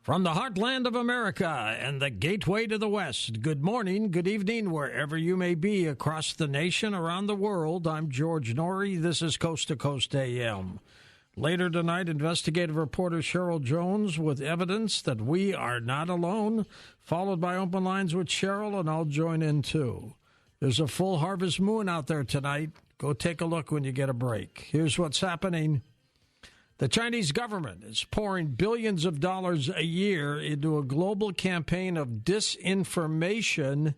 From the heartland of America and the gateway to the West, good morning, good evening, wherever you may be across the nation, around the world. I'm George Norrie. This is Coast to Coast AM. Later tonight, investigative reporter Cheryl Jones with evidence that we are not alone, followed by Open Lines with Cheryl, and I'll join in too. There's a full harvest moon out there tonight. Go take a look when you get a break. Here's what's happening. The Chinese government is pouring billions of dollars a year into a global campaign of disinformation,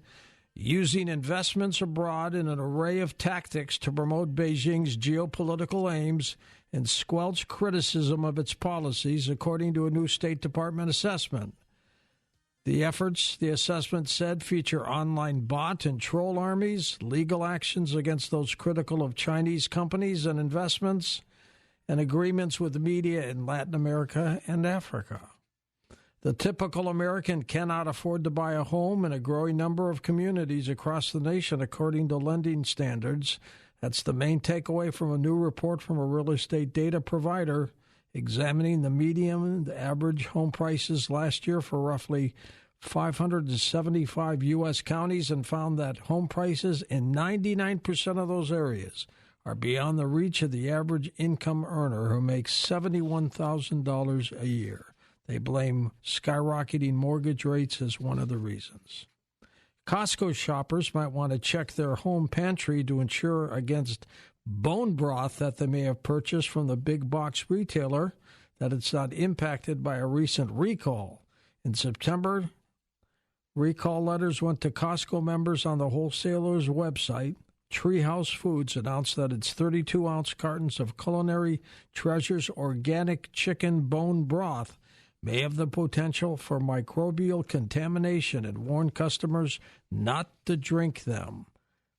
using investments abroad in an array of tactics to promote Beijing's geopolitical aims and squelch criticism of its policies, according to a new State Department assessment. The efforts, the assessment said, feature online bot and troll armies, legal actions against those critical of Chinese companies and investments, and agreements with the media in Latin America and Africa. The typical American cannot afford to buy a home in a growing number of communities across the nation, according to lending standards. That's the main takeaway from a new report from a real estate data provider examining the median and the average home prices last year for roughly 575 U.S. counties, and found that home prices in 99% of those areas are beyond the reach of the average income earner who makes $71,000 a year. They blame skyrocketing mortgage rates as one of the reasons. Costco shoppers might want to check their home pantry to ensure against bone broth that they may have purchased from the big box retailer, that it's not impacted by a recent recall. In September, recall letters went to Costco members on the wholesaler's website. Treehouse Foods announced that its 32-ounce cartons of Culinary Treasures organic chicken bone broth may have the potential for microbial contamination and warned customers not to drink them.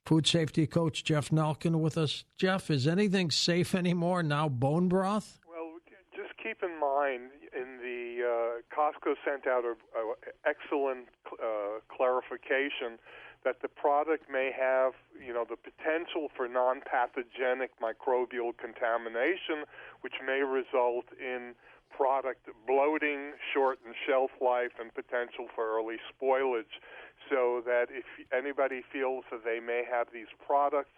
Food safety coach Jeff Nalkin with us. Jeff, is anything safe anymore now, bone broth? Well, just keep in mind, in the Costco sent out an excellent clarification that the product may have, the potential for non-pathogenic microbial contamination, which may result in product bloating, shortened shelf life, and potential for early spoilage. So that if anybody feels that they may have these products,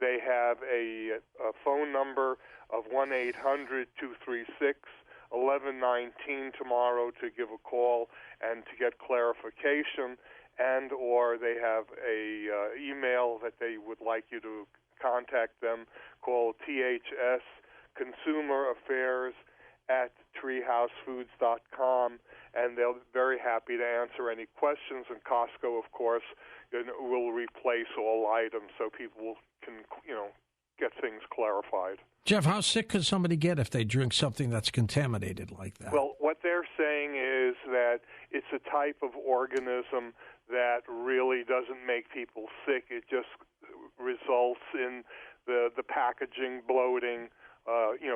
they have a phone number of 1-800-236-1119 tomorrow to give a call and to get clarification. And or they have a email that they would like you to contact them, called THS Consumer Affairs @treehousefoods.com, and they'll be very happy to answer any questions. And Costco, of course, will replace all items so people can, get things clarified. Jeff, how sick could somebody get if they drink something that's contaminated like that? Well, what they're saying is that it's a type of organism that really doesn't make people sick. It just results in the packaging bloating,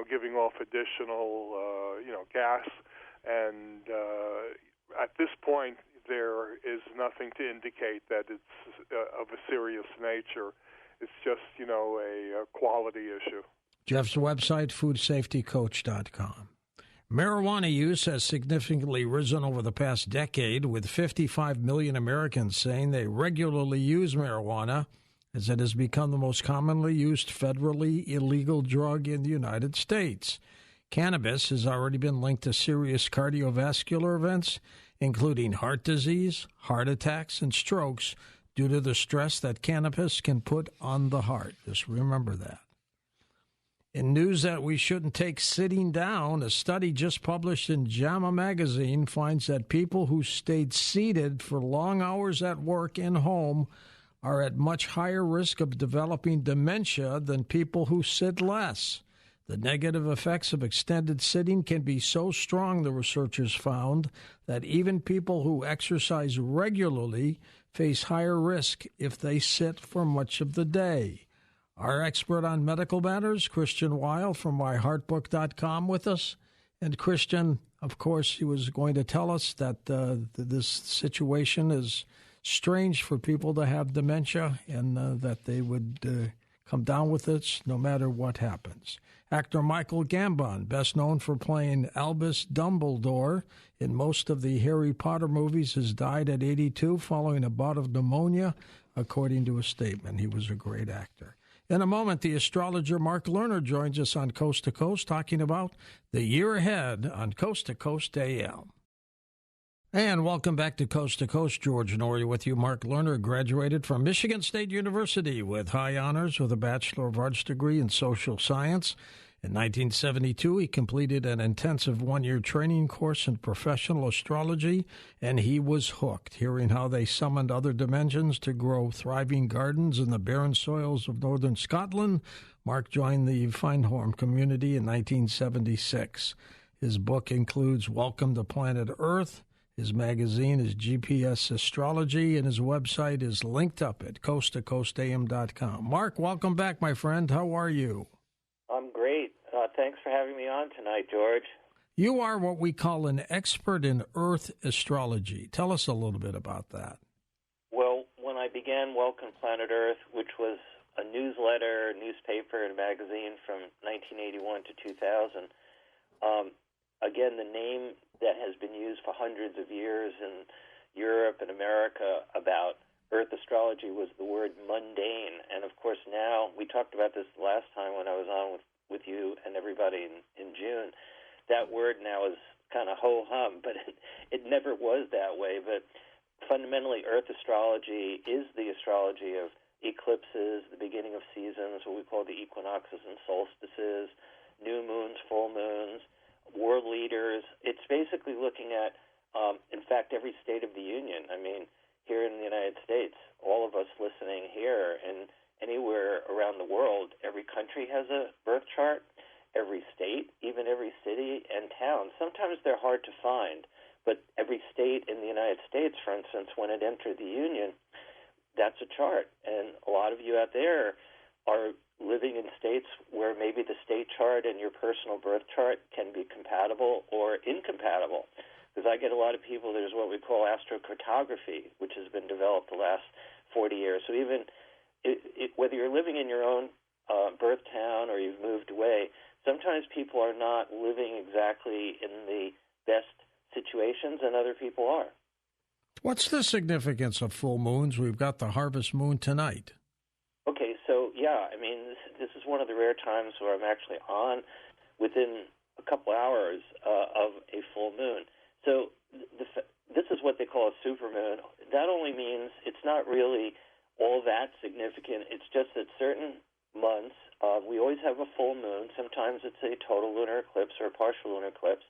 giving off additional, gas. And at this point, there is nothing to indicate that it's of a serious nature. It's just, a quality issue. Jeff's website, foodsafetycoach.com. Marijuana use has significantly risen over the past decade, with 55 million Americans saying they regularly use marijuana, as it has become the most commonly used federally illegal drug in the United States. Cannabis has already been linked to serious cardiovascular events, including heart disease, heart attacks, and strokes, due to the stress that cannabis can put on the heart. Just remember that. In news that we shouldn't take sitting down, a study just published in JAMA magazine finds that people who stayed seated for long hours at work and home are at much higher risk of developing dementia than people who sit less. The negative effects of extended sitting can be so strong, the researchers found, that even people who exercise regularly face higher risk if they sit for much of the day. Our expert on medical matters, Christian Weil from myheartbook.com, with us. And Christian, of course, he was going to tell us that this situation is strange for people to have dementia, and that they would Come down with us no matter what happens. Actor Michael Gambon, best known for playing Albus Dumbledore in most of the Harry Potter movies, has died at 82 following a bout of pneumonia, according to a statement. He was a great actor. In a moment, the astrologer Mark Lerner joins us on Coast to Coast, talking about the year ahead on Coast to Coast AM. And welcome back to Coast. George Norrie with you. Mark Lerner graduated from Michigan State University with high honors with a Bachelor of Arts degree in social science. In 1972, he completed an intensive one-year training course in professional astrology, and he was hooked, hearing how they summoned other dimensions to grow thriving gardens in the barren soils of northern Scotland. Mark joined the Findhorn community in 1976. His book includes Welcome to Planet Earth. His magazine is GPS Astrology, and his website is linked up at coasttocoastam.com. Mark, welcome back, my friend. How are you? I'm great. Thanks for having me on tonight, George. You are what we call an expert in Earth astrology. Tell us a little bit about that. Well, when I began Welcome Planet Earth, which was a newsletter, newspaper, and magazine from 1981 to 2000, again, the name that has been used for hundreds of years in Europe and America about Earth astrology was the word mundane. And, of course, now, we talked about this last time when I was on with you and everybody in June, that word now is kind of ho-hum, but it never was that way. But fundamentally, Earth astrology is the astrology of eclipses, the beginning of seasons, what we call the equinoxes and solstices, new moons, full moons, world leaders. It's basically looking at, in fact, every state of the union. I mean, here in the United States, all of us listening here and anywhere around the world, every country has a birth chart, every state, even every city and town. Sometimes they're hard to find, but every state in the United States, for instance, when it entered the Union, that's a chart. And a lot of you out there are living in states where maybe the state chart and your personal birth chart can be compatible or incompatible. Because I get a lot of people, there's what we call astrocartography, which has been developed the last 40 years. So even whether you're living in your own birth town or you've moved away, sometimes people are not living exactly in the best situations, and other people are. What's the significance of full moons? We've got the harvest moon tonight. Okay, so yeah, I mean, this is one of the rare times where I'm actually on within a couple hours of a full moon. So this is what they call a supermoon. That only means it's not really all that significant. It's just that certain months, we always have a full moon. Sometimes it's a total lunar eclipse or a partial lunar eclipse.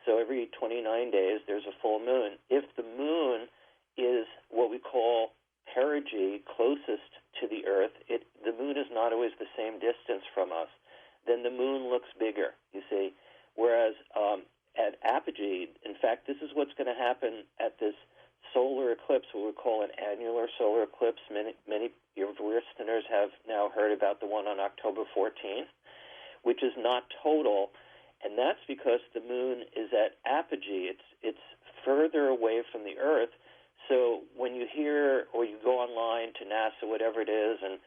So every 29 days, there's a full moon. If the moon is what we call perigee, closest to the Earth, the moon is not always the same distance from us, then the moon looks bigger, you see. Whereas at apogee, in fact, this is what's going to happen at this solar eclipse, what we call an annular solar eclipse. Many of your listeners have now heard about the one on October 14th, which is not total, and that's because the moon is at apogee. It's further away from the Earth. So when you hear or you go online to NASA, whatever it is, and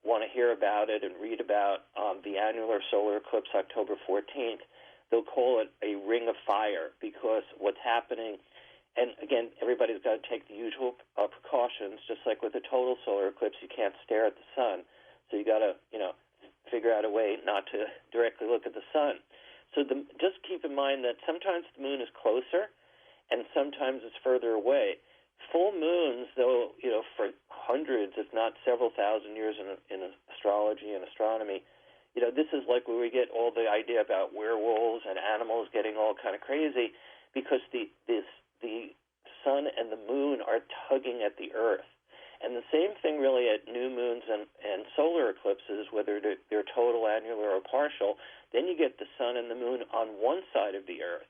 want to hear about it and read about the annular solar eclipse October 14th, they'll call it a ring of fire because what's happening, and again, everybody's got to take the usual precautions, just like with a total solar eclipse, you can't stare at the sun. So you got to, figure out a way not to directly look at the sun. So just keep in mind that sometimes the moon is closer and sometimes it's further away. Full moons, though, for hundreds, if not several thousand years in astrology and astronomy, this is like where we get all the idea about werewolves and animals getting all kind of crazy because the sun and the moon are tugging at the Earth. And the same thing really at new moons and solar eclipses, whether they're total, annular, or partial, then you get the sun and the moon on one side of the Earth.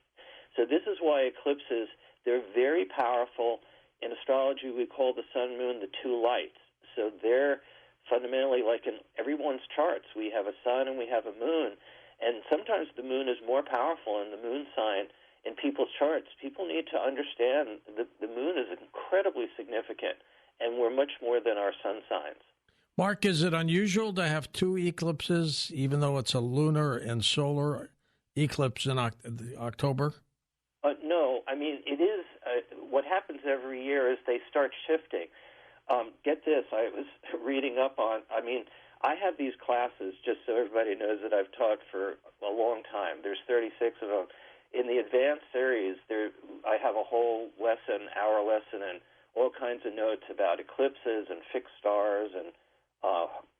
So this is why eclipses, they're very powerful. In astrology, we call the sun and moon the two lights. So they're fundamentally like in everyone's charts. We have a sun and we have a moon. And sometimes the moon is more powerful in the moon sign in people's charts. People need to understand that the moon is incredibly significant, and we're much more than our sun signs. Mark, is it unusual to have two eclipses, even though it's a lunar and solar eclipse in October? No, I mean, it is. What happens every year is they start shifting. Get this, I was reading up on, I have these classes, just so everybody knows that I've taught for a long time. There's 36 of them. In the advanced series, I have a whole lesson, hour lesson, and all kinds of notes about eclipses and fixed stars and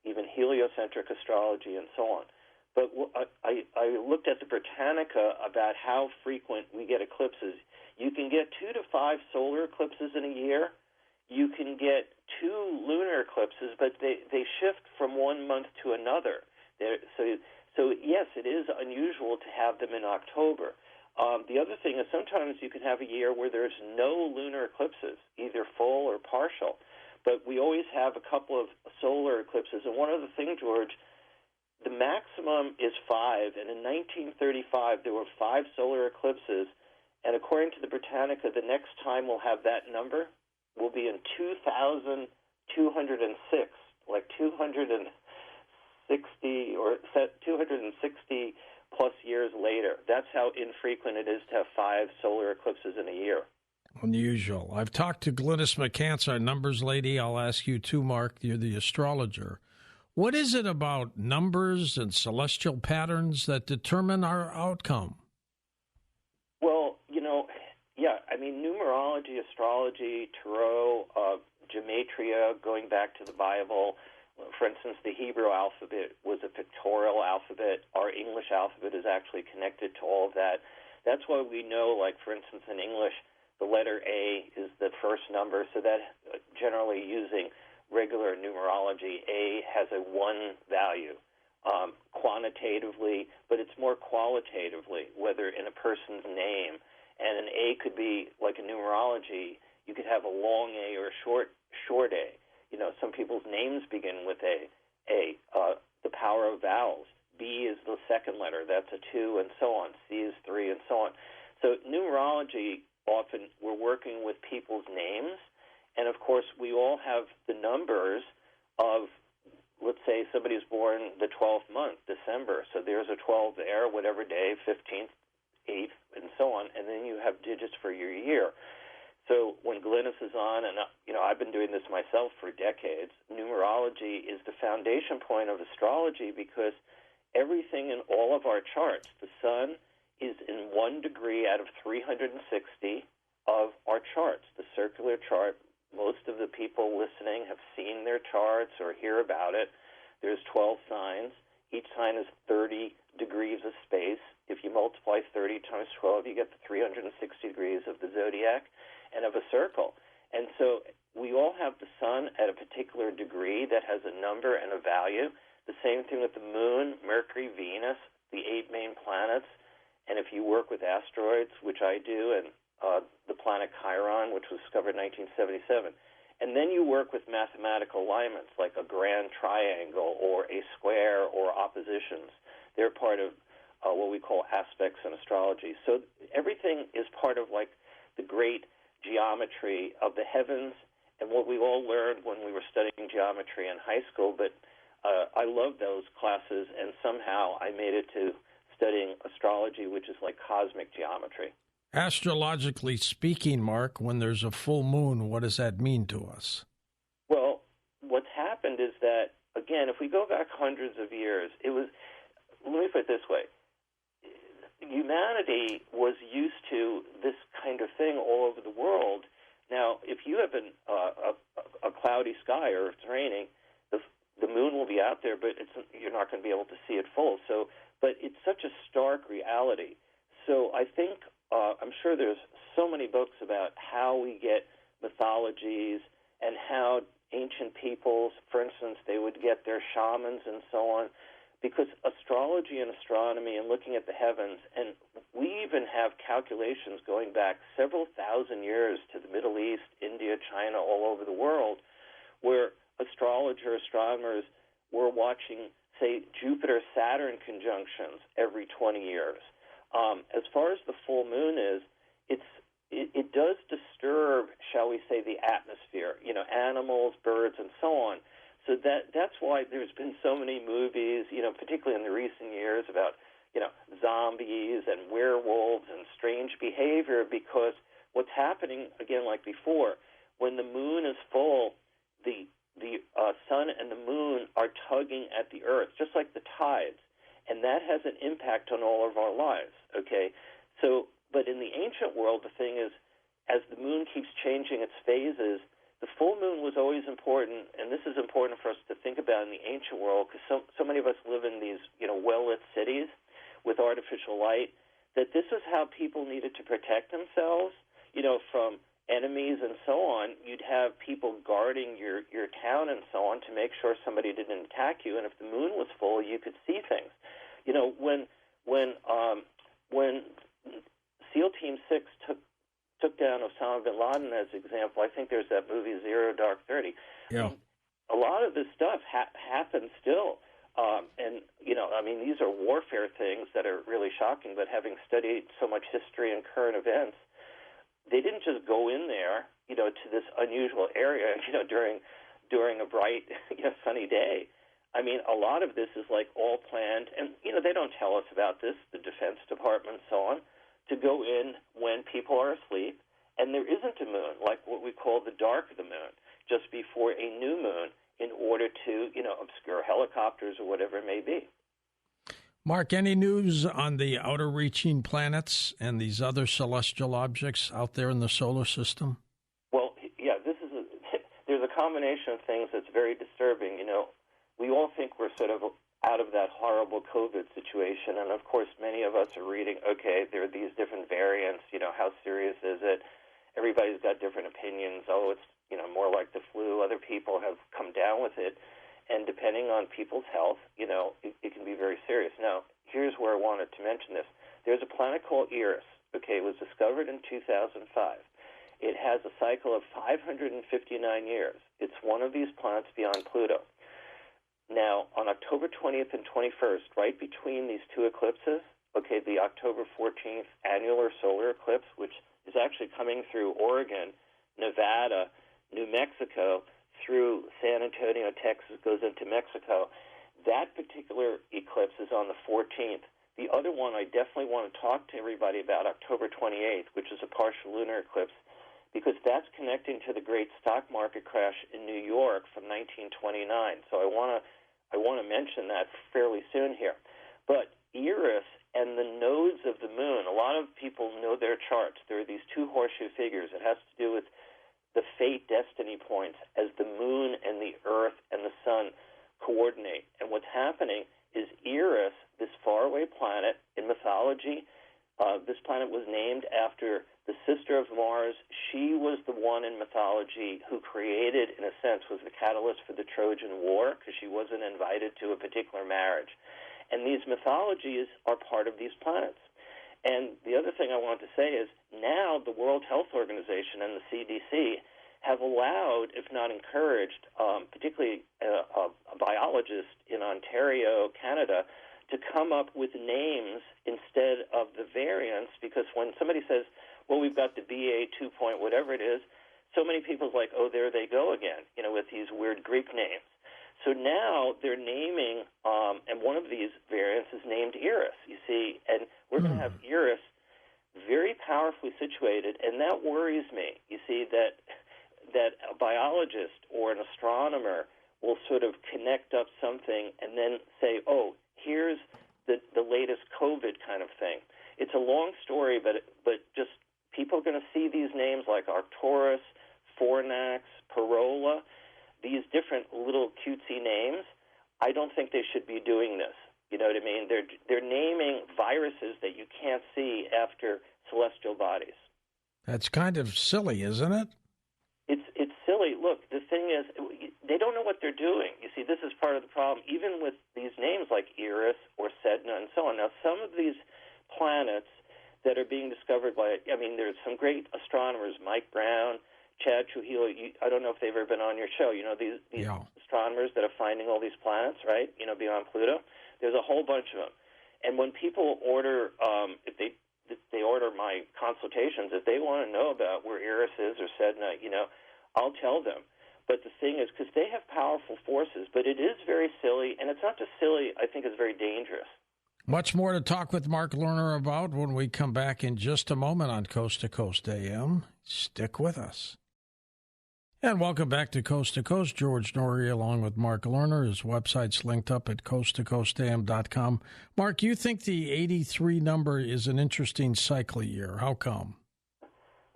even heliocentric astrology and so on. But I looked at the Britannica about how frequent we get eclipses. You can get 2 to 5 solar eclipses in a year. You can get 2 lunar eclipses, but they shift from one month to another. So yes, it is unusual to have them in October. The other thing is sometimes you can have a year where there's no lunar eclipses, either full or partial. But we always have a couple of solar eclipses. And one other thing, George, the maximum is 5. And in 1935, there were 5 solar eclipses. And according to the Britannica, the next time we'll have that number will be in 2206, like 260 or 260 plus years later. That's how infrequent it is to have 5 solar eclipses in a year. Unusual. I've talked to Glynis McCants, our numbers lady. I'll ask you too, Mark. You're the astrologer. What is it about numbers and celestial patterns that determine our outcome? Well, numerology, astrology, tarot, gematria, going back to the Bible. For instance, the Hebrew alphabet was a pictorial alphabet. Our English alphabet is actually connected to all of that. That's why we know, like, for instance, in English, the letter A is the first number, so that generally using regular numerology, A has a 1 value quantitatively, but it's more qualitatively, whether in a person's name. And an A could be, like in numerology, you could have a long A or a short A. Some people's names begin with A. The power of vowels. B is the second letter. That's a 2, and so on. C is 3, and so on. So numerology, often we're working with people's names, and of course we all have the numbers of, let's say somebody's born the 12th month, December, so there's a 12 there, whatever day, 15th, 8th, and so on, and then you have digits for your year. So when Glynis is on, and I've been doing this myself for decades, numerology is the foundation point of astrology because everything in all of our charts, the sun is in 1 degree out of 360 of our charts. The circular chart, most of the people listening have seen their charts or hear about it. There's 12 signs. Each sign is 30 degrees of space. If you multiply 30 times 12, you get the 360 degrees of the zodiac and of a circle. And so we all have the sun at a particular degree that has a number and a value. The same thing with the moon, Mercury, Venus, the 8 main planets. And if you work with asteroids, which I do, and the planet Chiron, which was discovered in 1977, and then you work with mathematical alignments like a grand triangle or a square or oppositions. They're part of what we call aspects in astrology. So everything is part of like the great geometry of the heavens and what we all learned when we were studying geometry in high school. But I love those classes, and somehow I made it to studying astrology, which is like cosmic geometry. Astrologically speaking, Mark, when there's a full moon, what does that mean to us? Well, what's happened is that, again, if we go back hundreds of years, let me put it this way. Humanity was used to this kind of thing all over the world. Now, if you have a cloudy sky or it's raining, the moon will be out there, but you're not going to be able to see it full. But it's such a stark reality. So I think, I'm sure there's so many books about how we get mythologies and how ancient peoples, for instance, they would get their shamans and so on, because astrology and astronomy and looking at the heavens, and we even have calculations going back several thousand years to the Middle East, India, China, all over the world, where astronomers were watching, say, Jupiter-Saturn conjunctions every 20 years. As far as the full moon is, it does disturb, shall we say, the atmosphere, animals, birds, and so on. So that's why there's been so many movies, particularly in the recent years about, zombies and werewolves and strange behavior, because what's happening, again, like before, when the moon is full, the sun and the moon are tugging at the earth, just like the tides, and that has an impact on all of our lives, okay? So, but in the ancient world, the thing is, as the moon keeps changing its phases, the full moon was always important, and this is important for us to think about in the ancient world, because so many of us live in these, well-lit cities with artificial light, that this is how people needed to protect themselves, from enemies and so on. You'd have people guarding your town and so on to make sure somebody didn't attack you, and if the moon was full, you could see things. When SEAL Team 6 took down Osama bin Laden as example, I think there's that movie Zero Dark 30. Yeah. A lot of this stuff happens still. These are warfare things that are really shocking, but having studied so much history and current events, they didn't just go in there, to this unusual area, during a bright, sunny day. I mean, a lot of this is like all planned, and, they don't tell us about this, the Defense Department and so on, to go in when people are asleep, and there isn't a moon, like what we call the dark of the moon, just before a new moon, in order to, obscure helicopters or whatever it may be. Mark, any news on the outer-reaching planets and these other celestial objects out there in the solar system? Well, yeah, there's a combination of things that's very disturbing. We all think we're sort of out of that horrible COVID situation, and of course many of us are reading, okay, there are these different variants, how serious is it? Everybody's got different opinions. Oh, it's, more like the flu. Other people have come down with it. And depending on people's health, it can be very serious. Now, here's where I wanted to mention this. There's a planet called Eris. Okay, it was discovered in 2005. It has a cycle of 559 years. It's one of these planets beyond Pluto. Now, on October 20th and 21st, right between these two eclipses, okay, the October 14th annular solar eclipse, which is actually coming through Oregon, Nevada, New Mexico, through San Antonio, Texas, goes into Mexico. That particular eclipse is on the 14th. The other one I definitely want to talk to everybody about, October 28th, which is a partial lunar eclipse, because that's connecting to the great stock market crash in New York from 1929. So I want to mention that fairly soon here. But Eris and the nodes of the moon, a lot of people know their charts. There are these two horseshoe figures. It has to do with the fate destiny points as the moon and the earth and the sun coordinate. And what's happening is Eris, this faraway planet in mythology, this planet was named after the sister of Mars. She was the one in mythology who created, in a sense, was the catalyst for the Trojan War, because she wasn't invited to a particular marriage. And these mythologies are part of these planets. And the other thing I want to say is now the World Health Organization and the CDC have allowed, if not encouraged, particularly a biologist in Ontario, Canada, to come up with names instead of the variants, because when somebody says, well, we've got the BA 2 point whatever it is, so many people's like, oh, there they go again, with these weird Greek names. So now they're naming, and one of these variants is named Eris, you see, and we're going to have Eris very powerfully situated, and that worries me. You see, that a biologist or an astronomer will sort of connect up something and then say, oh, here's the latest COVID kind of thing. It's a long story, but just people are going to see these names like Arcturus, Fornax, Parola, these different little cutesy names. I don't think they should be doing this. You know what I mean? They're naming viruses that you can't see after celestial bodies. That's kind of silly, isn't it? It's silly. Look, the thing is, they don't know what they're doing. You see, this is part of the problem, even with these names like Eris or Sedna and so on. Now, some of these planets that are being discovered by, there's some great astronomers, Mike Brown, Chad Trujillo. I don't know if they've ever been on your show. These astronomers that are finding all these planets, right, beyond Pluto. There's a whole bunch of them. And when people order, if they order my consultations, if they want to know about where Eris is or Sedna, I'll tell them. But the thing is, because they have powerful forces, but it is very silly, and it's not just silly, I think it's very dangerous. Much more to talk with Mark Lerner about when we come back in just a moment on Coast to Coast AM. Stick with us. And welcome back to Coast. George Norrie along with Mark Lerner. His website's linked up at coasttocoastam.com. Mark, you think the 83 number is an interesting cycle year. How come?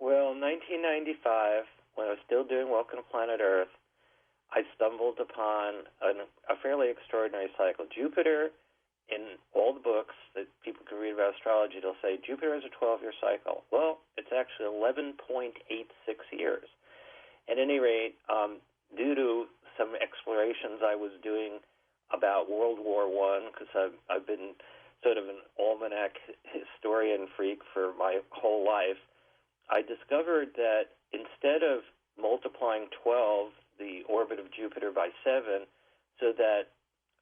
Well, 1995, when I was still doing Welcome to Planet Earth, I stumbled upon a fairly extraordinary cycle. Jupiter, in all the books that people can read about astrology, they'll say Jupiter is a 12-year cycle. Well, it's actually 11.86 years. At any rate, due to some explorations I was doing about World War I, because I've been sort of an almanac historian freak for my whole life, I discovered that instead of multiplying 12, the orbit of Jupiter, by 7, so that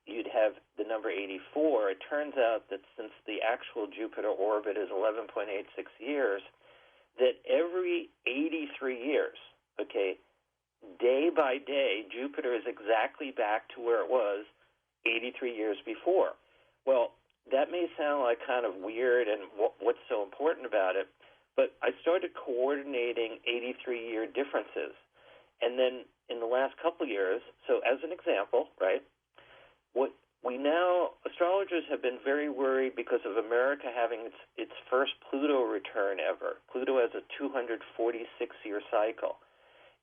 you'd have the number 84, it turns out that since the actual Jupiter orbit is 11.86 years, that every 83 years, okay, day by day, Jupiter is exactly back to where it was 83 years before. Well, that may sound like kind of weird, and what's so important about it, but I started coordinating 83-year differences. And then in the last couple of years, so as an example, right, astrologers have been very worried because of America having its first Pluto return ever. Pluto has a 246-year cycle.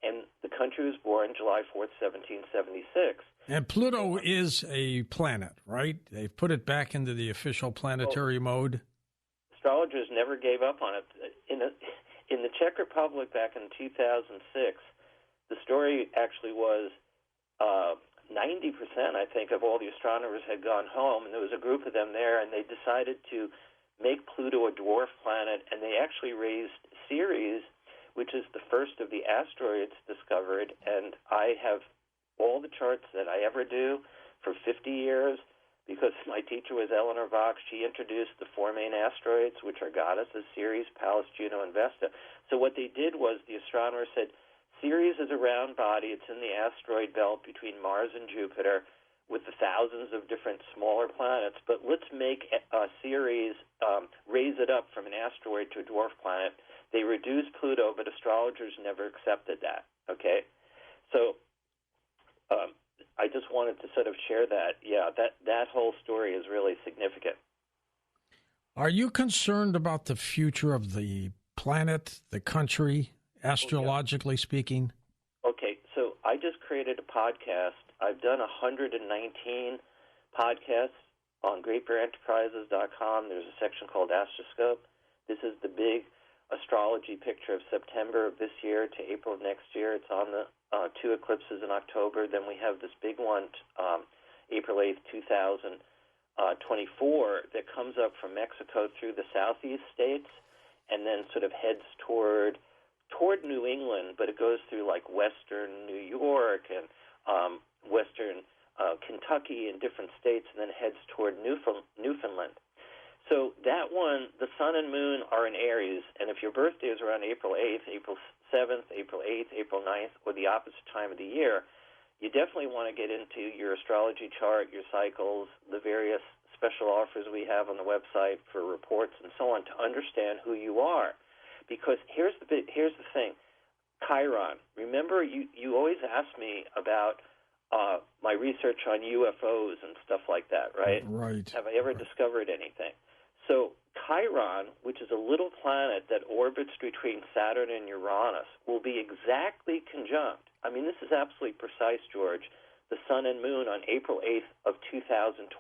And the country was born July 4th, 1776. And Pluto is a planet, right? They've put it back into the official planetary mode. Astrologers never gave up on it. In the Czech Republic back in 2006, the story actually was 90%, I think, of all the astronomers had gone home, and there was a group of them there, and they decided to make Pluto a dwarf planet, and they actually raised Ceres, which is the first of the asteroids discovered, and I have all the charts that I ever do for 50 years, because my teacher was Eleanor Bach. She introduced the four main asteroids, which are goddesses, Ceres, Pallas, Juno, and Vesta. So what they did was the astronomer said, Ceres is a round body. It's in the asteroid belt between Mars and Jupiter with the thousands of different smaller planets, but let's make Ceres, raise it up from an asteroid to a dwarf planet. They reduced Pluto, but astrologers never accepted that, okay? So I just wanted to sort of share that. Yeah, that whole story is really significant. Are you concerned about the future of the planet, the country, astrologically speaking? Okay, so I just created a podcast. I've done 119 podcasts on GreatBearEnterprises.com. There's a section called Astroscope. This is the big astrology picture of September of this year to April of next year. It's on the two eclipses in October. Then we have this big one, April 8th, 2024, that comes up from Mexico through the southeast states and then sort of heads toward New England, but it goes through like western New York and western Kentucky and different states, and then heads toward Newfoundland. So that one, the sun and moon are in Aries, and if your birthday is around April 8th, April 7th, April 8th, April 9th, or the opposite time of the year, you definitely want to get into your astrology chart, your cycles, the various special offers we have on the website for reports and so on to understand who you are. Because here's the thing, Chiron. Remember, you always ask me about my research on UFOs and stuff like that, right? Right. Have I ever discovered anything? So Chiron, which is a little planet that orbits between Saturn and Uranus, will be exactly conjunct. I mean, this is absolutely precise, George, the sun and moon on April 8th of 2024.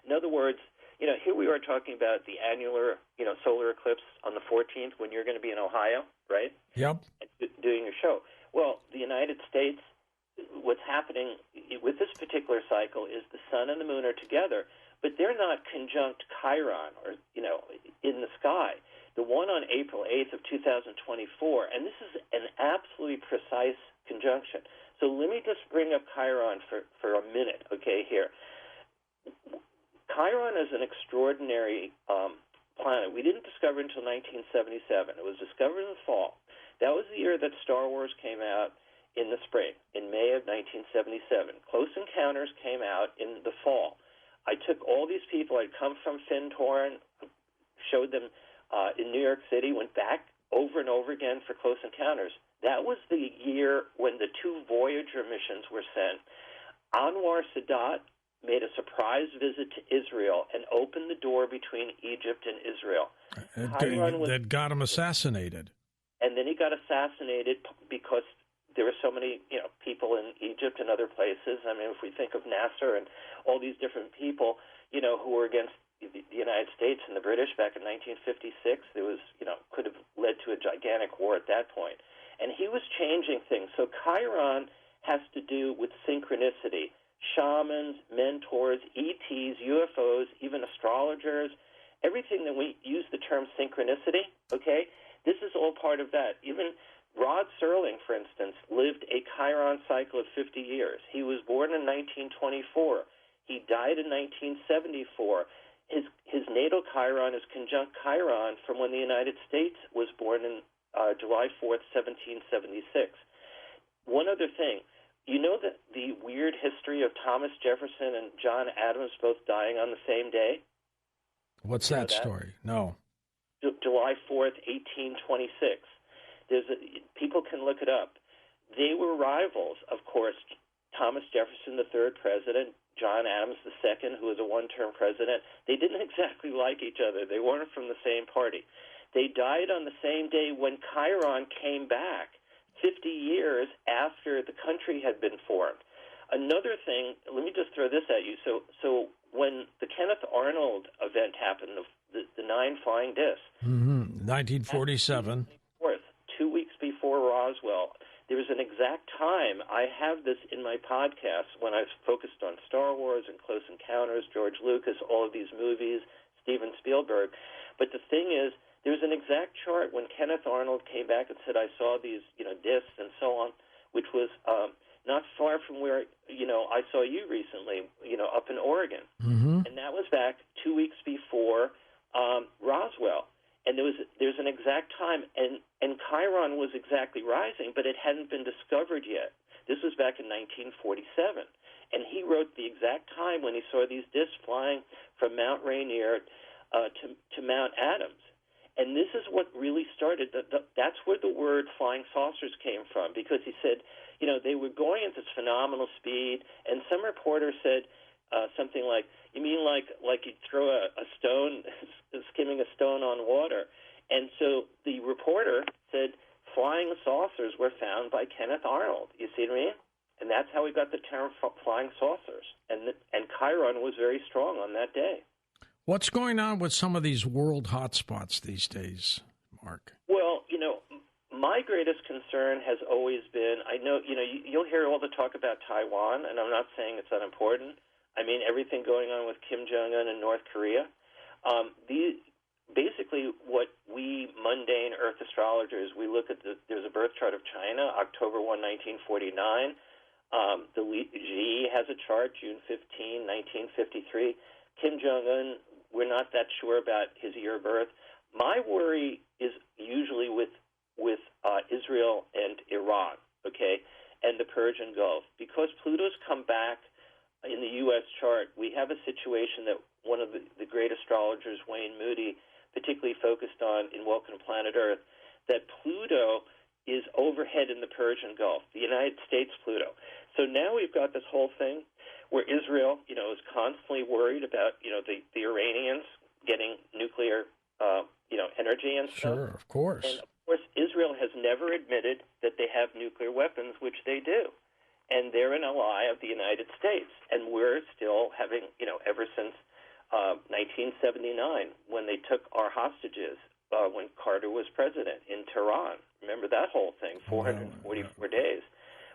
In other words, here we are talking about the annular, solar eclipse on the 14th when you're going to be in Ohio, right? Yep. Doing your show. Well, the United States, what's happening with this particular cycle is the sun and the moon are together, but they're not conjunct Chiron or, in the sky. The one on April 8th of 2024, and this is an absolutely precise conjunction. So let me just bring up Chiron for a minute, okay, here. Chiron is an extraordinary planet. We didn't discover it until 1977. It was discovered in the fall. That was the year that Star Wars came out, in the spring, in May of 1977. Close Encounters came out in the fall. I took all these people. I'd come from Findhorn, showed them in New York City, went back over and over again for Close Encounters. That was the year when the 2 Voyager missions were sent. Anwar Sadat made a surprise visit to Israel and opened the door between Egypt and Israel. That got him assassinated. And then he got assassinated because there were so many, people in Egypt and other places. I mean, if we think of Nasser and all these different people, who were against the United States and the British back in 1956, there was, could have led to a gigantic war at that point. And he was changing things. So Chiron has to do with synchronicity. Shamans, mentors, ETs, UFOs, even astrologers, everything that we use the term synchronicity, okay, this is all part of that. Even Rod Serling, for instance, lived a Chiron cycle of 50 years. He was born in 1924. He died in 1974. His natal Chiron is conjunct Chiron from when the United States was born in July 4th, 1776. One other thing, you know that the weird history of Thomas Jefferson and John Adams both dying on the same day? What's that story? No. July 4th, 1826. People can look it up. They were rivals, of course. Thomas Jefferson, the third president, John Adams, the second, who was a one-term president. They didn't exactly like each other. They weren't from the same party. They died on the same day when Chiron came back, 50 years after the country had been formed. Another thing, let me just throw this at you. So when the Kenneth Arnold event happened, the 9 flying discs, 1947. 2 weeks before Roswell, there was an exact time. I have this in my podcast when I focused on Star Wars and Close Encounters, George Lucas, all of these movies, Steven Spielberg. But the thing is, there was an exact chart when Kenneth Arnold came back and said, I saw these, discs and so on, which was not far from where, I saw you recently, up in Oregon. Mm-hmm. And that was back 2 weeks before Roswell. And there's an exact time, and Chiron was exactly rising, but it hadn't been discovered yet. This was back in 1947. And he wrote the exact time when he saw these discs flying from Mount Rainier to Mount Adams. And this is what really started. That's where the word flying saucers came from, because he said, they were going at this phenomenal speed, and some reporter said something like, you mean like you'd throw a stone, skimming a stone on water. And so the reporter said flying saucers were found by Kenneth Arnold. You see what I mean? And that's how we got the term flying saucers. And Chiron was very strong on that day. What's going on with some of these world hotspots these days, Mark? Well, my greatest concern has always been, I know, you'll hear all the talk about Taiwan, and I'm not saying it's unimportant. I mean, everything going on with Kim Jong-un and North Korea. Basically, what we mundane Earth astrologers, we look at there's a birth chart of China, October 1, 1949. The Xi has a chart, June 15, 1953. Kim Jong-un, we're not that sure about his year of birth. My worry is usually with Israel and Iran, okay, and the Persian Gulf. Because Pluto's come back in the U.S. chart, we have a situation that one of the great astrologers, Wayne Moody, particularly focused on in Welcome to Planet Earth, that Pluto is overhead in the Persian Gulf, the United States Pluto. So now we've got this whole thing where Israel, is constantly worried about, the Iranians getting nuclear, energy and stuff. Sure, of course. And, of course, Israel has never admitted that they have nuclear weapons, which they do. And they're an ally of the United States. And we're still having, ever since 1979, when they took our hostages, when Carter was president in Tehran. Remember that whole thing, 444 days,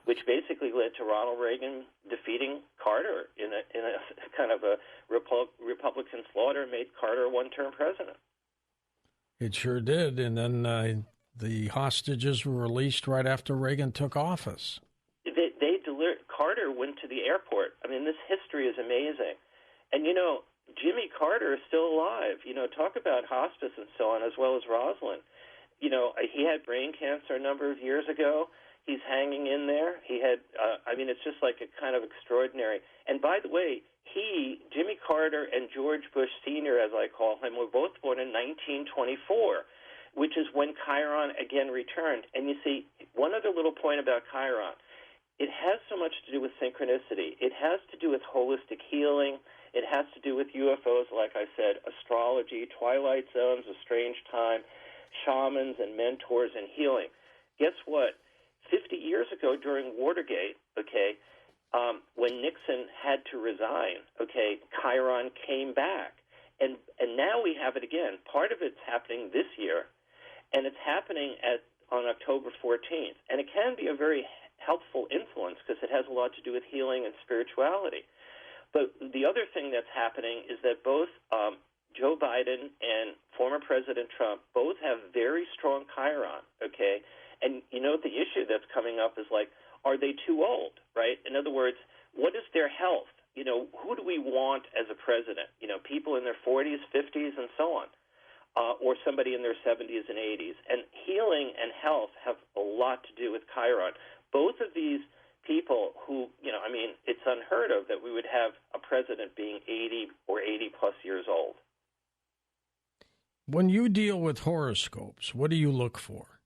which basically led to Ronald Reagan defeating Carter in a kind of a Republican slaughter, made Carter a one-term president. It sure did. And then the hostages were released right after Reagan took office. Carter went to the airport. I mean, this history is amazing. And, Jimmy Carter is still alive. Talk about hospice and so on, as well as Rosalind. He had brain cancer a number of years ago. He's hanging in there. He had, it's just like a kind of extraordinary. And by the way, Jimmy Carter and George Bush Sr., as I call him, were both born in 1924, which is when Chiron again returned. And you see, one other little point about Chiron. It has so much to do with synchronicity. It has to do with holistic healing. It has to do with UFOs, like I said, astrology, twilight zones, a strange time, shamans and mentors and healing. Guess what? 50 years ago during Watergate, when Nixon had to resign, Chiron came back. And now we have it again. Part of it's happening this year, and it's happening on October 14th. And it can be a very helpful influence because it has a lot to do with healing and spirituality. But the other thing that's happening is that both Joe Biden and former President Trump both have very strong Chiron, And the issue that's coming up is like, are they too old, right? In other words, what is their health? Who do we want as a president? People in their 40s, 50s, and so on, or somebody in their 70s and 80s. And healing and health have a lot to do with Chiron. Both of these people who, it's unheard of that we would have a president being 80 or 80-plus years old. When you deal with horoscopes, what do you look for?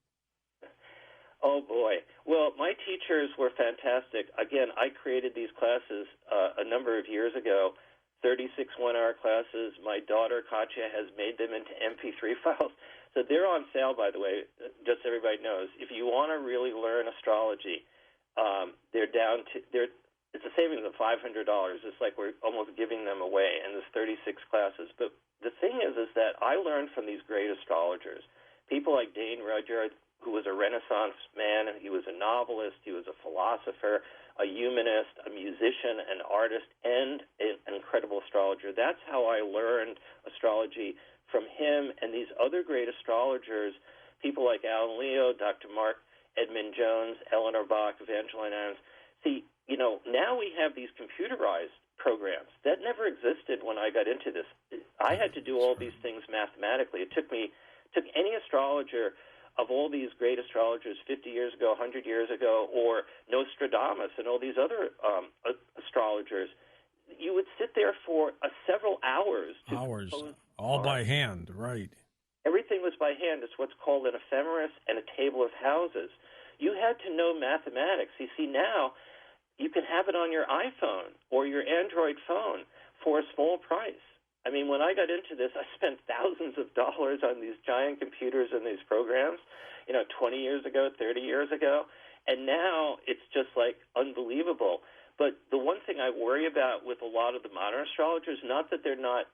Oh, boy. Well, my teachers were fantastic. Again, I created these classes a number of years ago, 36 one-hour classes. My daughter, Katya, has made them into MP3 files. So they're on sale, by the way, just so everybody knows. If you want to really learn astrology, it's a savings of $500. It's like we're almost giving them away, and there's 36 classes. But the thing is that I learned from these great astrologers, people like Dane Rudyard, who was a Renaissance man. He was a novelist. He was a philosopher, a humanist, a musician, an artist, and an incredible astrologer. That's how I learned astrology from him and these other great astrologers, people like Alan Leo, Dr. Mark Edmund Jones, Eleanor Bach, Evangeline Adams. See, now we have these computerized programs. That never existed when I got into this. I had to do all these things mathematically. It took any astrologer of all these great astrologers 50 years ago, 100 years ago, or Nostradamus and all these other astrologers, you would sit there for several hours. All by hand, right. Everything was by hand. It's what's called an ephemeris and a table of houses. You had to know mathematics. You see, now you can have it on your iPhone or your Android phone for a small price. I mean, when I got into this, I spent thousands of dollars on these giant computers and these programs, 20 years ago, 30 years ago, and now it's just like unbelievable. But the one thing I worry about with a lot of the modern astrologers, not that they're not,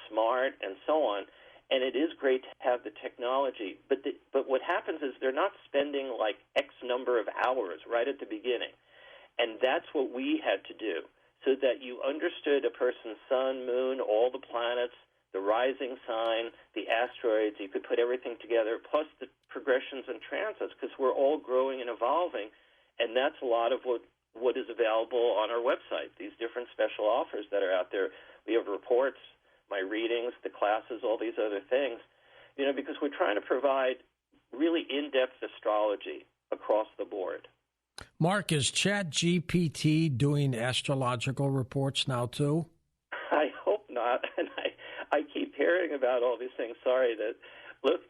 smart and so on, and it is great to have the technology, but what happens is they're not spending like X number of hours right at the beginning, and that's what we had to do. So that you understood a person's sun, moon, all the planets, the rising sign, the asteroids. You could put everything together, plus the progressions and transits, because we're all growing and evolving, and that's a lot of what is available on our website, these different special offers that are out there. We have reports, my readings, the classes, all these other things, because we're trying to provide really in-depth astrology across the board. Mark, is ChatGPT doing astrological reports now, too? I hope not. And I keep hearing about all these things. Sorry look,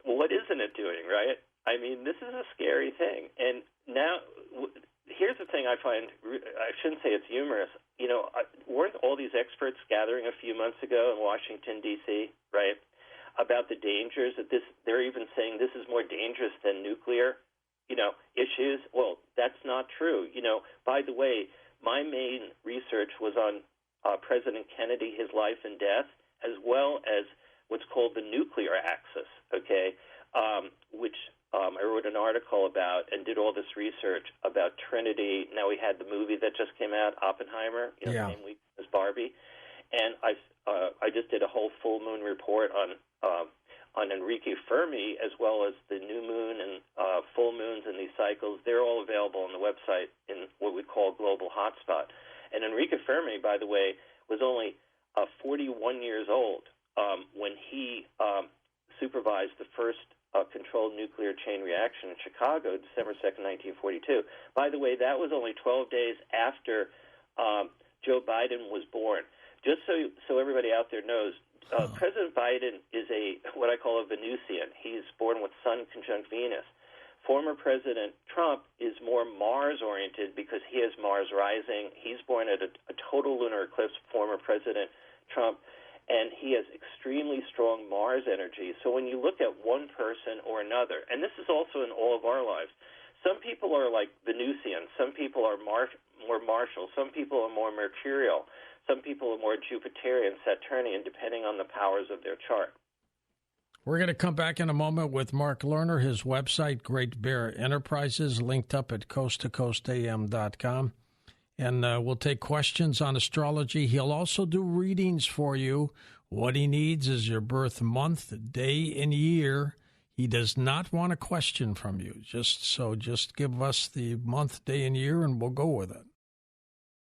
what isn't it doing, right? I mean, this is a scary thing. And now, here's the thing I find, I shouldn't say it's humorous. Weren't all these experts gathering a few months ago in Washington, D.C., right, about the dangers that they're even saying this is more dangerous than nuclear issues? Well, that's not true. By the way, my main research was on President Kennedy, his life and death, as well as what's called the nuclear axis, which I wrote an article about and did all this research about Trinity. Now we had the movie that just came out, Oppenheimer, the same week as Barbie. And I just did a whole full moon report on Enrique Fermi, as well as the new moon and full moons and these cycles. They're all available on the website in what we call Global Hotspot. And Enrique Fermi, by the way, was only 41 years old when he supervised the first controlled nuclear chain reaction in Chicago, December 2nd, 1942. By the way, that was only 12 days after Joe Biden was born. Just so everybody out there knows, President Biden is what I call a Venusian. He's born with Sun conjunct Venus. Former President Trump is more Mars-oriented because he has Mars rising. He's born at a total lunar eclipse, former President Trump, and he has extremely strong Mars energy. So when you look at one person or another, and this is also in all of our lives, some people are like Venusian, some people are more martial, some people are more mercurial, some people are more Jupiterian, Saturnian, depending on the powers of their chart. We're going to come back in a moment with Mark Lerner, his website, Great Bear Enterprises, linked up at coasttocoastam.com. And we'll take questions on astrology. He'll also do readings for you. What he needs is your birth month, day, and year. He does not want a question from you. Just give us the month, day, and year, and we'll go with it.